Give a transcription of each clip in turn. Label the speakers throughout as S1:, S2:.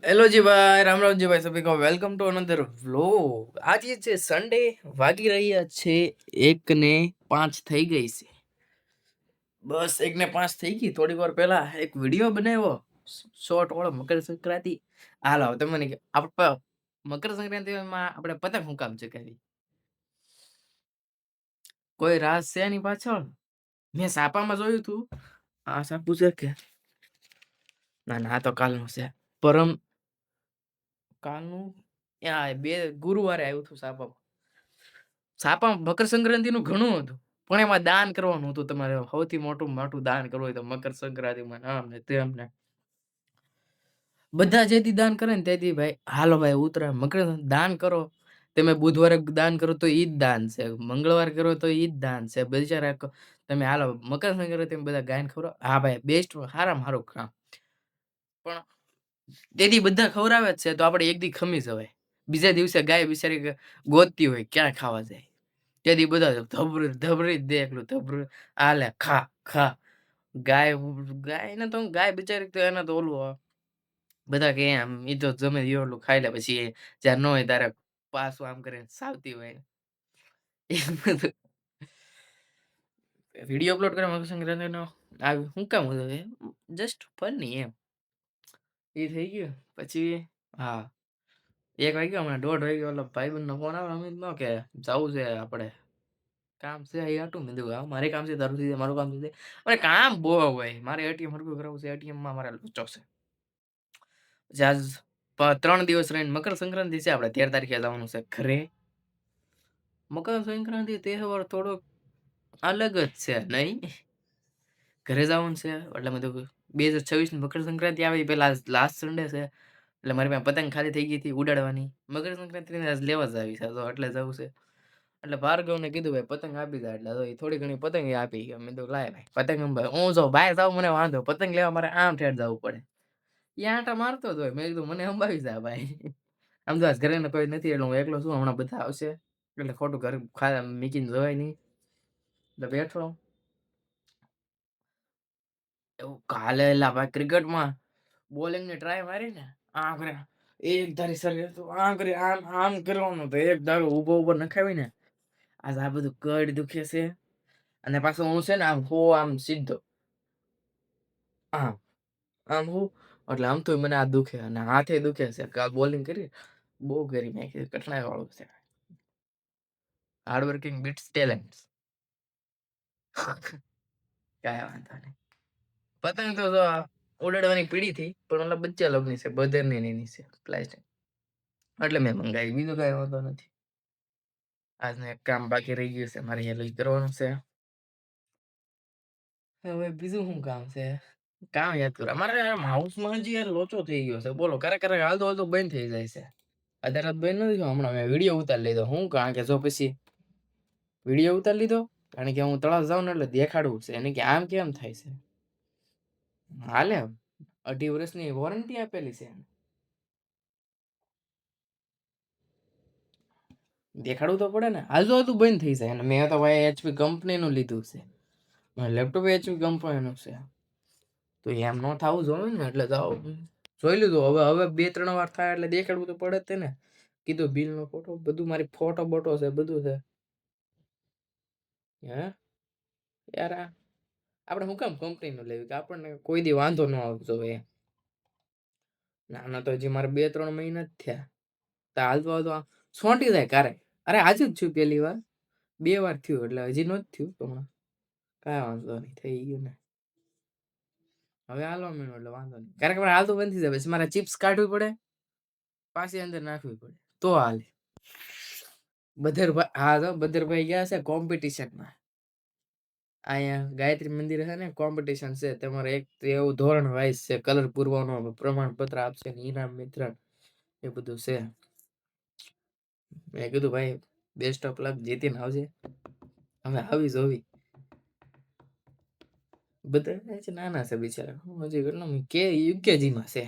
S1: Hello जी भाई, राम राम जी भाई, सभी को वेलकम टू अनदर વ્લોગ। આજે છે સન્ડે, વાગી રહ્યા છે 1:05 થઈ ગઈ છે। બસ 1:05 થઈ ગઈ। થોડી વાર પહેલા એક વિડીયો બનાવ્યો શોર્ટ વાળો મકર સંક્રાંતિ। હાલો તમે મને આપણે મકર સંક્રાંતિમાં આપણે પતંગ હું કામ ચગાવી? કોઈ રાસ છે એની પાછળ? મેં સાપામાં જોયું તું। આ સાપુ છે કે ના ના, આ તો કાલનું છે। પરમ કાલનું બે ગુરુવારે આવ્યું હતું સાપામાં। સાપામાં મકર સંક્રાંતિનું ઘણું હતું, પણ એમાં દાન કરવાનું હતું। તમારે સૌથી મોટું મોટું દાન કરવું હોય તો મકર સંક્રાંતિમાં આમ ને તેમ ને બધા જેથી દાન કરે ને તેથી ભાઈ હાલો ભાઈ ઉતરાયણ મકર દાન કરો। તમે બુધવારે દાન કરો તો ઈ જ દાન છે, મંગળવારે કરો તો ઈ જ દાન છે। બિચારા તમે હાલો મકર સંક્રાંતિમાં બધા ગાયન ખવડાવો, હા ભાઈ બેસ્ટ, હારામાં હારું કામ। પણ તેથી બધા ખવડાવે જ છે તો આપણે એક દી ખમી જવાય। બીજા દિવસે ગાય બિચારી ગોતતી હોય ક્યાં ખાવા જાય, તેથી બધા ધબરી ધબરી જ દે એકલું ધબરું, આલે ખા ખા। ગાય ગાયને તો ગાય બિચારી તો એને તો ઓલું બધા કે આમ ઈ તો જમે એટલું ખાઈ લે, પછી જ્યાં ન હોય ત્યારે પાછું આમ કરીને સાવતી હોય। એ બધું વિડીયો અપલોડ કરવા મકર સંક્રાંતિનો આવ્યું હું કામ હતું એ જસ્ટ ફની એમ એ થઈ ગયું। પછી હા 1 વાગ્યો, હમણાં 1:30 વાગ્યો, ઓલો ભાઈબંધનો ફોન આવે અમિતનો કે જાવું છે આપણે, કામ છે એ હાટું? મેં કીધું હા મારે કામ છે, તારું થઈ જાય મારું કામ થઈ જાય। અરે કામ બહુ હોય, મારે એટીએમ હરખું કરાવવું છે, એટીએમમાં મારે લોચો છે। પછી આજ 3 દિવસ રહીને મકર સંક્રાંતિ છે, આપણે 13 તારીખે જવાનું છે ઘરે। મકર સંક્રાંતિ તહેવાર થોડોક અલગ જ છે નહીં? ઘરે જવાનું છે એટલે મેં કીધું 2026 ની મકર સંક્રાંતિ આવે એ પહેલા લાસ્ટ સન્ડે છે, એટલે મારી પાસે પતંગ ખાલી થઈ ગઈ હતી ઉડાડવાની। મકર સંક્રાંતિની આજ લેવા જ આવી છે તો એટલે જવું છે। એટલે ભાર્ગવને કીધું ભાઈ પતંગ આપી દે, એટલે તો ઈ થોડી ઘણી પતંગ એ આપી ગયો। મેં કીધું લાય ભાઈ પતંગ હું જો બહાર જાઉં મને વાંધો, પતંગ લેવા મારે આમ ઠેઠ જવું પડે, ઈ આંટા મારતો જ હોય। મેં કીધું મને અંબાવી જા ભાઈ। આમ તો આજ ઘરે કોઈ નથી એટલે હું એકલો છું, હમણાં બધા આવશે એટલે ખોટું ઘરે મૂકીને જવાય નહીં, એટલે બેઠો। એવું કાલે એલા ભાઈ ક્રિકેટમાં બોલિંગની ટ્રાય મારી ને, આમ કરે એક ધારી શરીર હતું, આમ કરી આમ આમ કરવાનું તો એક ધારો ઊભો ઊભો નખાવી ને, આજ આ બધું કડ દુખે છે। અને પાછો હું છે ને આમ આમ સીધો આમ આમ હું એટલે આમ તો મને આ દુખે અને હાથે દુખે છે। કાલ બોલિંગ કરી બહુ કરી નાખી, કઠણાઈ વાળું છે। Hard working bits talent. કાંઈ વાંધો નહીં। પતંગ તો જો આ ઉડાડવાની પીડી થી, પણ ઓલા બચ્ચા લોગની છે, બધાની એની છે પ્લાસ્ટિક, એટલે મેં મંગાવી, બીજું કાંઈ વાંધો નથી। આજનું એક કામ બાકી રહી ગયું છે મારે, એ લઈ કરવાનું છે। હવે બીજું શું કામ છે? કામ યાદ કરો અમારે હાઉસમાં હજી યાર લોચો થઈ ગયો છે, બોલો ક્યારેક ક્યારેક હાલતો હાલતો બંધ થઈ જાય છે। અત્યારે તો બંધ નથી થયો, હમણાં મેં વિડીયો ઉતારી લીધો હું, કારણ કે જો પછી વિડીયો ઉતારી લીધો કારણ કે હું તળાવ જાઉં ને એટલે દેખાડવું છે એને કે આમ કેમ થાય છે। હાલે 2.5 વર્ષની વોરંટી આપેલી છે, દેખાડવું તો પડે ને, હાલતું હાલતું બંધ થઈ જાય। અને મેં તો ભાઈ એચપી કંપનીનું લીધું છે, લેપટોપ એચપી કંપનીનું છે, તો એમ ન થવું જોઈએ ને, એટલે જોઈ લીધું। હવે 2-3 વાર થાય એટલે દેખાડવું તો પડે જ તે ને, કીધું બિલનો ફોટો બધું, મારી ફોટો બોટો છે બધું છે। હે યાર આપણે હું કામ કંપનીનું લેવું કે આપણને કોઈ દી વાંધો ન આવતો હોય? ના ના તો હજી મારે 2-3 મહિના જ થયા, તો હાલતો હાલતો છોંટી જાય ક્યારે। અરે આજે જ છું પહેલી વાર, 2 વાર થયું એટલે હજી નો જ થયું તો કાંઈ વાંધો નહીં, થઈ ગયું ને। હવે હાલવા માંડ્યું એટલે વાંધો નહીં, ક્યારેક મારે હાલતું બંધ થઈ જાય પછી મારે ચિપ્સ કાઢવી પડે, પાછી અંદર નાખવી પડે તો હાલે। બદરભાઈ હા તો બદરભાઈ ગયા છે કોમ્પિટિશનમાં, અહીંયા ગાયત્રી મંદિર છે ને કોમ્પિટિશન છે, તમારે એક એવું ધોરણ વાઇઝ છે, કલર પૂરવાનો પ્રમાણપત્ર આપશે ને ઇનામ વિતરણ એ બધું છે। મેં કીધું ભાઈ બેસ્ટ ઓફ લક, જીતીને આવજે, અમે આવી જોવી। બધા છે નાના છે બિચારા, હું હજી કેટલા કે યુકેજીમાં છે,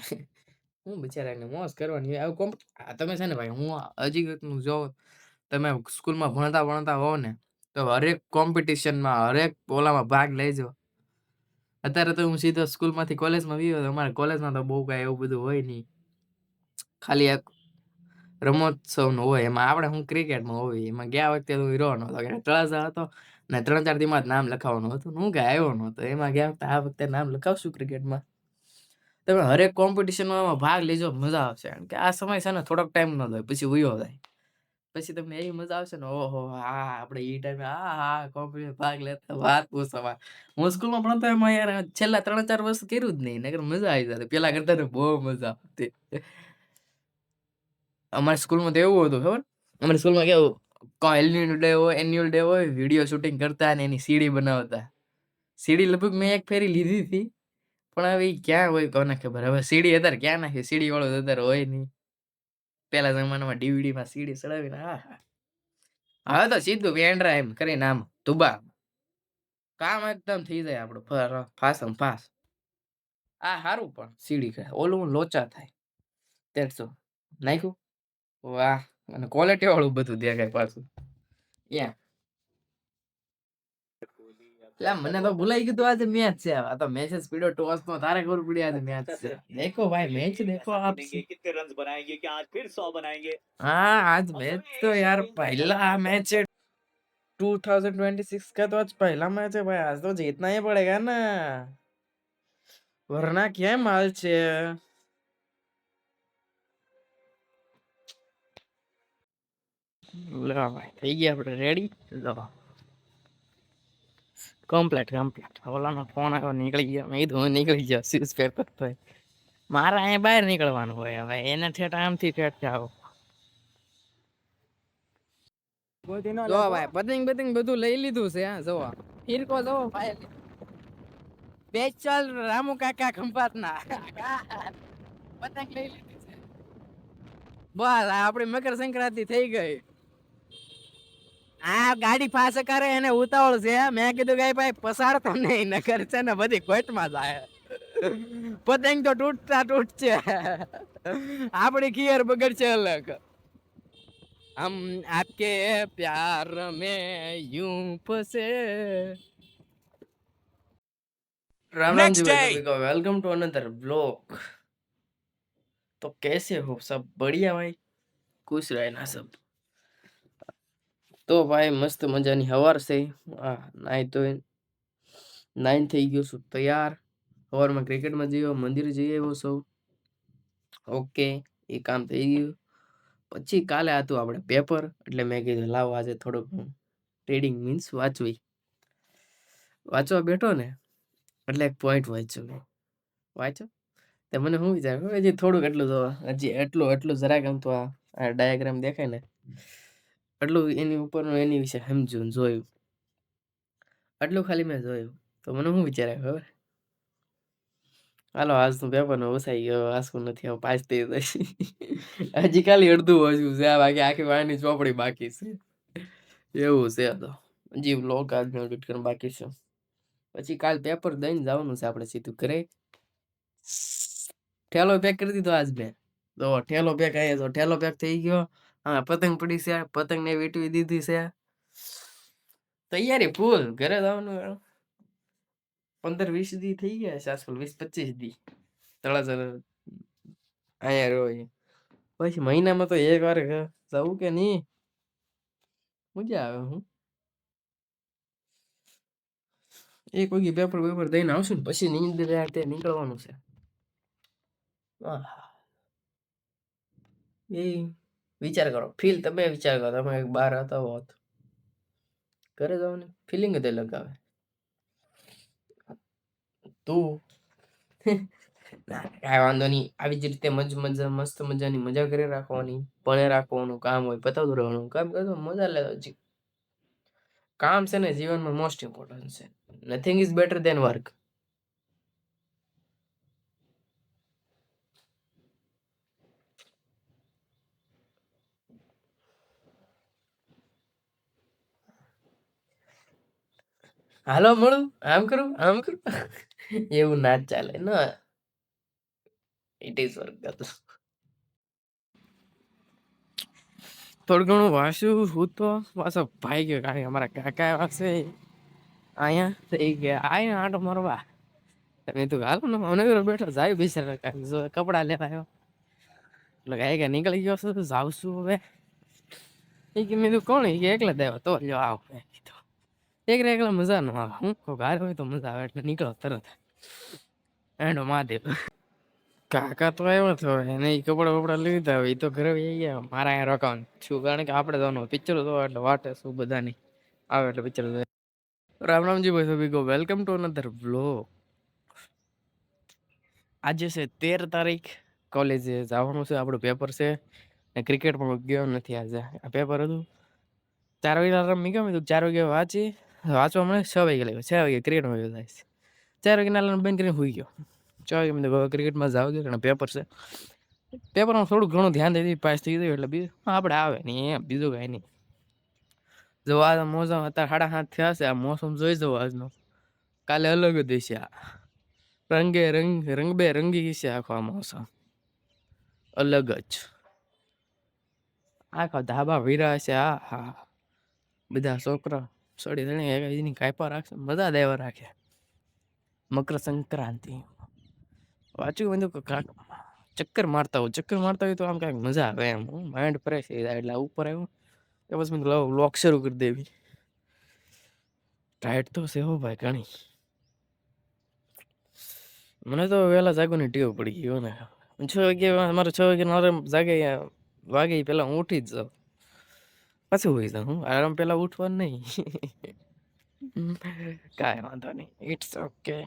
S1: હું બિચારાને મોજ કરવાની આવું તમે છે ને ભાઈ, હું હજી જો તમે સ્કૂલમાં ભણતા ભણતા હોવ ને તો હરેક કોમ્પિટિશનમાં હરેક ઓલામાં ભાગ લેજો। અત્યારે તો હું સીધો સ્કૂલમાંથી કોલેજમાં ગયો, અમારે કોલેજમાં તો બહુ કાંઈ એવું બધું હોય નહીં, ખાલી એક રમોત્સવનો હોય એમાં આપણે હું ક્રિકેટમાં હોય એમાં ગયા વખતે તો હીરો નતો તળાજા હતો ને 3-4 દીમાં જ નામ લખાવવાનું હતું હું કે આવ્યો નતો એમાં ગયા વખતે આ વખતે નામ લખાવશું ક્રિકેટમાં તમે હરેક કોમ્પિટિશનમાં ભાગ લેજો મજા આવશે કારણ કે આ સમય છે ને થોડોક ટાઈમ નો જાય પછી વયો જાય પછી તમને એવી મજા આવશે ને ઓહો હા આપણે એ ટાઈમે હા કોમ્પિટિશન ભાગ લેતા વાત પૂછવા હું સ્કૂલમાં ભણતો એમાં યાર છેલ્લા 3-4 વર્ષ કર્યું જ નહીં નકર મજા આવી જતી પેલા કરતા તો બહુ મજા આવતી અમારી સ્કૂલમાં તો એવું હતું ખબર અમારી સ્કૂલમાં કેવું એન્યુઅલ ડે હોય વિડીયો શૂટિંગ કરતા ને એની સીડી બનાવતા સીડી લગભગ મેં એક ફેરી લીધી હતી પણ હવે ઈ ક્યાં હોય કોને ખબર હવે સીડી અત્યારે ક્યાં નાખી સીડી વાળો તો અત્યારે હોય નહીં પેલા જમાનામાં ડીવીડી માં સીડી ચડાવીને હવે તો સીધું પેન્ડ્રા એમ કરીને આમ તુબા કામ એકદમ થઈ જાય આપણું ફાસમ ફાસ આ સારું પણ સીડી ઓલું લોચા થાય તેરસો નાખ્યું વાહ અને ક્વોલિટી વાળું બધું દેખાય પાછું યા એટલે મને તો ભૂલાઈ ગયું આજે મેચ છે આ તો મેસેજ પીડ્યો ટોસ નો તારે ખબર પડી આજે મેચ છે દેખો ભાઈ મેચ દેખો આપ कितने रन बनाएंगे क्या आज फिर 100 बनाएंगे हाँ आज मैच तो यार पहला मैच है 2026 का तो आज पहला मैच है भाई आज तो जीतना ही पड़ेगा ना वरना क्या माल છે લે ભાઈ થઈ ગયા આપણે રેડી લો કમ્પ્લીટ ઓલાનો ફોન આવ્યો નીકળી ગયો મેં કીધું હું નીકળી ગયો શૂઝ પહેર કરતો હોય મારે અહીંયા બહાર નીકળવાનું હોય હવે એને ઠેઠ આમથી ઠેઠ જાવ જો ભાઈ પતંગ બધું લઈ લીધું છે હા જો ફિરકો જો ભાઈ સ્પેશિયલ રામુ કાકા ખંભાત ના પતંગ લઈ લીધી છે બસ આપડી મકર સંક્રાંતિ થઈ ગઈ આ ગાડી પાસે કરે એને ઉતાવળ છે મેં કીધું કે ભાઈ પસાર તો નહીં નકર છે ને બધી કોઈટમાં જાય પતંગ તો તૂટશે આપડી ખીયર બગડશે અલગ हम आपके प्यार में यूं फंसे राम राम जी भाई को वेलकम टू अनदर ब्लॉग तो कैसे हो सब बढ़िया भाई खुश रहना सब तो भाई मस्त मजानी हवार से नाई तो नाइन થઈ ગયો છું તૈયાર હવારમાં ક્રિકેટમાં જઈએ મંદિર જઈએ એવો સૌ ઓકે એ કામ થઈ ગયું પછી કાલે હતું આપણે પેપર એટલે મેં કીધું લાવો આજે થોડુંક ટ્રેડિંગ મીન્સ વાંચવા બેઠો ને એટલે એક પોઈન્ટ વાંચ્યો મેં વાંચો તે મને શું વિચાર હજી થોડુંક એટલું તો હજી એટલું જરાક આમ તો આ ડાયાગ્રામ દેખાય ને એટલું એની ઉપરનું એની વિશે સમજ્યું જોયું આટલું ખાલી મેં જોયું તો મને શું વિચારે ખબર હાલો આજ નું પેપર નો વસાઈ ગયો આસકું નથી હવે પાસ થઈ જશે હજી ખાલી અડધું વાંચ્યું છે બાકી આખી વાળની ચોપડી બાકી છે એવું છે તો હજી વ્લોગ આજનો એડિટ કરવાનું બાકી છે પછી કાલ પેપર દઈને જવાનું છે આપણે સીધું ઘરે ઠેલો પેક કરી દીધો આજ મેં તો ઠેલો પેક આવ્યો તો ઠેલો પેક થઈ ગયો હા પતંગ પડી છે પતંગ ને વીટવી દીધી છે તૈયારી ફૂલ ઘરે જવાનું 15-20 દી થઈ ગયા છે આજકાલ 20-25 દી તળાજર અહીંયા રહ્યો પછી મહિનામાં તો એક વાર જવું કે નહીં મજા આવે હું એક વાગે પેપર દઈને આવશું ને પછી નીંદર રાતે નીકળવાનું છે એ વિચાર કરો તમે વિચાર કરો તમે બહાર હતા હોત ઘરે જવાની ફિલિંગ જ અલગ આવે તું કાંઈ વાંધો નહીં આવી જ રીતે મસ્ત મજાની મજા કરી રાખવાની ભણે રાખવાનું કામ હોય પતાવતું રહેવાનું કામ કરતો મજા લે કામ છે ને જીવનમાં મોસ્ટ ઇમ્પોર્ટન્ટ છે nothing is better than work હાલો મળું આમ કરું એવું ના ચાલે ના ઇટ ઇઝ વર્ક થોડું ઘણું વાંચ્યું હું તો પાછો ભાઈ ગયો કારણ કે અમારા કાકા વાંચે અહીંયા થઈ ગયા આયા આંટો મારવા મેં તો હાલો ને મને બેઠો જાય બિચારા જો કપડા લેવા આવ્યો એટલે કે નીકળી ગયો છું તો જાઉં છું હવે. એ કે મેં કીધું કોણ? એ કે એકલા દેવા તો લ્યો આવ મેં કીધું. એકલા મજા ન આવે. હું કહું ઘર હોય તો મજા આવે એટલે નીકળો તરત. એન્ડો મહાદેવ. કાકા તો આવ્યો હતો એને ઈ કપડા બપડા લીધા હોય. એ તો ઘરે વહી ગયા. મારા અહીંયા રોકાવાનું છું કારણ કે આપણે જવાનું પિક્ચર જોવા એટલે વાટે શું બધાની આવે એટલે પિક્ચર જોવા. રામ રામજી ભાઈ સભી કો વેલકમ ટુ અનધર વ્લોગ. આજે છે 13 તારીખ. કોલેજે જવાનું છે. આપણું પેપર છે ને ક્રિકેટ પણ ગયો નથી આજે. આ પેપર હતું 4 વાગે અલાર્મ મૂક્યો. મેં 4 વાગે વાંચવા મળે 6 વાગે લાગ્યો. 6 વાગે ક્રિકેટમાં ગયો થાય છે. 4 વાગે અલાર્મ બંધ કરીને સુઈ ગયો. 6 વાગે મેં ક્રિકેટમાં જાવ દે અને પેપર છે. પેપરમાં થોડું ઘણું ધ્યાન દઈ પાસ થઈ ગયું એટલે બીજું આપણે આવે નહીં એમ બીજું કાંઈ નહીં. જો આ મોસમ અત્યારે 7:30 થયા છે. આ મોસમ જોઈ જવો આજનો. કાલે અલગ જ હશે. રંગબેરંગી છે આખો આ મોસમ. અલગ જ આખા ધાબા વીરા છે. હા બધા છોકરા સડી ધણી કાંઈ રાખશે. મજા દેવા રાખે. મકર સંક્રાંતિ વાંચ્યું બધું. ચક્કર મારતા હોય તો આમ કાંઈક મજા આવે એમ. માઇન્ડ ફ્રેશ થઈ જાય. એટલે ઉપર આવ્યું કે બસ મેં વ્લોગ શરૂ કરી દેવી. ટાઈટ તો છે હો ભાઈ ઘણી. મને તો વહેલા જાગવાની ટેવ પડી ગઈ ને. 6 વાગે મારે 6 વાગે જાગે વાગે પેલા હું ઉઠી જ જાઉં. પછી હોઈ જાઉં. હું આરામ પેલા ઉઠવાનું નહીં. કાંઈ વાંધો નહીં. It's okay.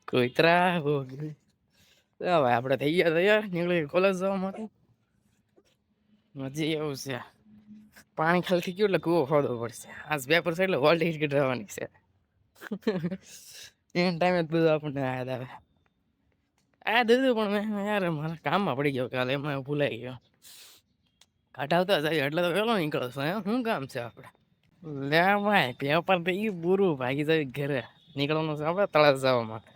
S1: કોઈતરા ભાઈ આપણે થઈ ગયા તૈયાર નીકળી કોલેજ જવા માટે. હજી એવું છે પાણી ખાલી થઈ ગયું એટલે કૂવો ખોદવો પડશે. આજ પેપર છે એટલે હોલ ટિકિટ રહેવાની છે. એ ટાઈમે જ બધું આપણને યાદ આવે. આ દીધું પણ મેં યાર મારા કામમાં પડી ગયો કાલે એમાં ભૂલાઈ ગયો. કાઢાવતા જાય એટલે તો પેલો નીકળો છો. શું કામ છે આપણે? લે ભાઈ પેપર થઈ ગયું પૂરું. ભાગી જાય ઘરે નીકળવાનું છે આપણે તળાવ જવા માટે.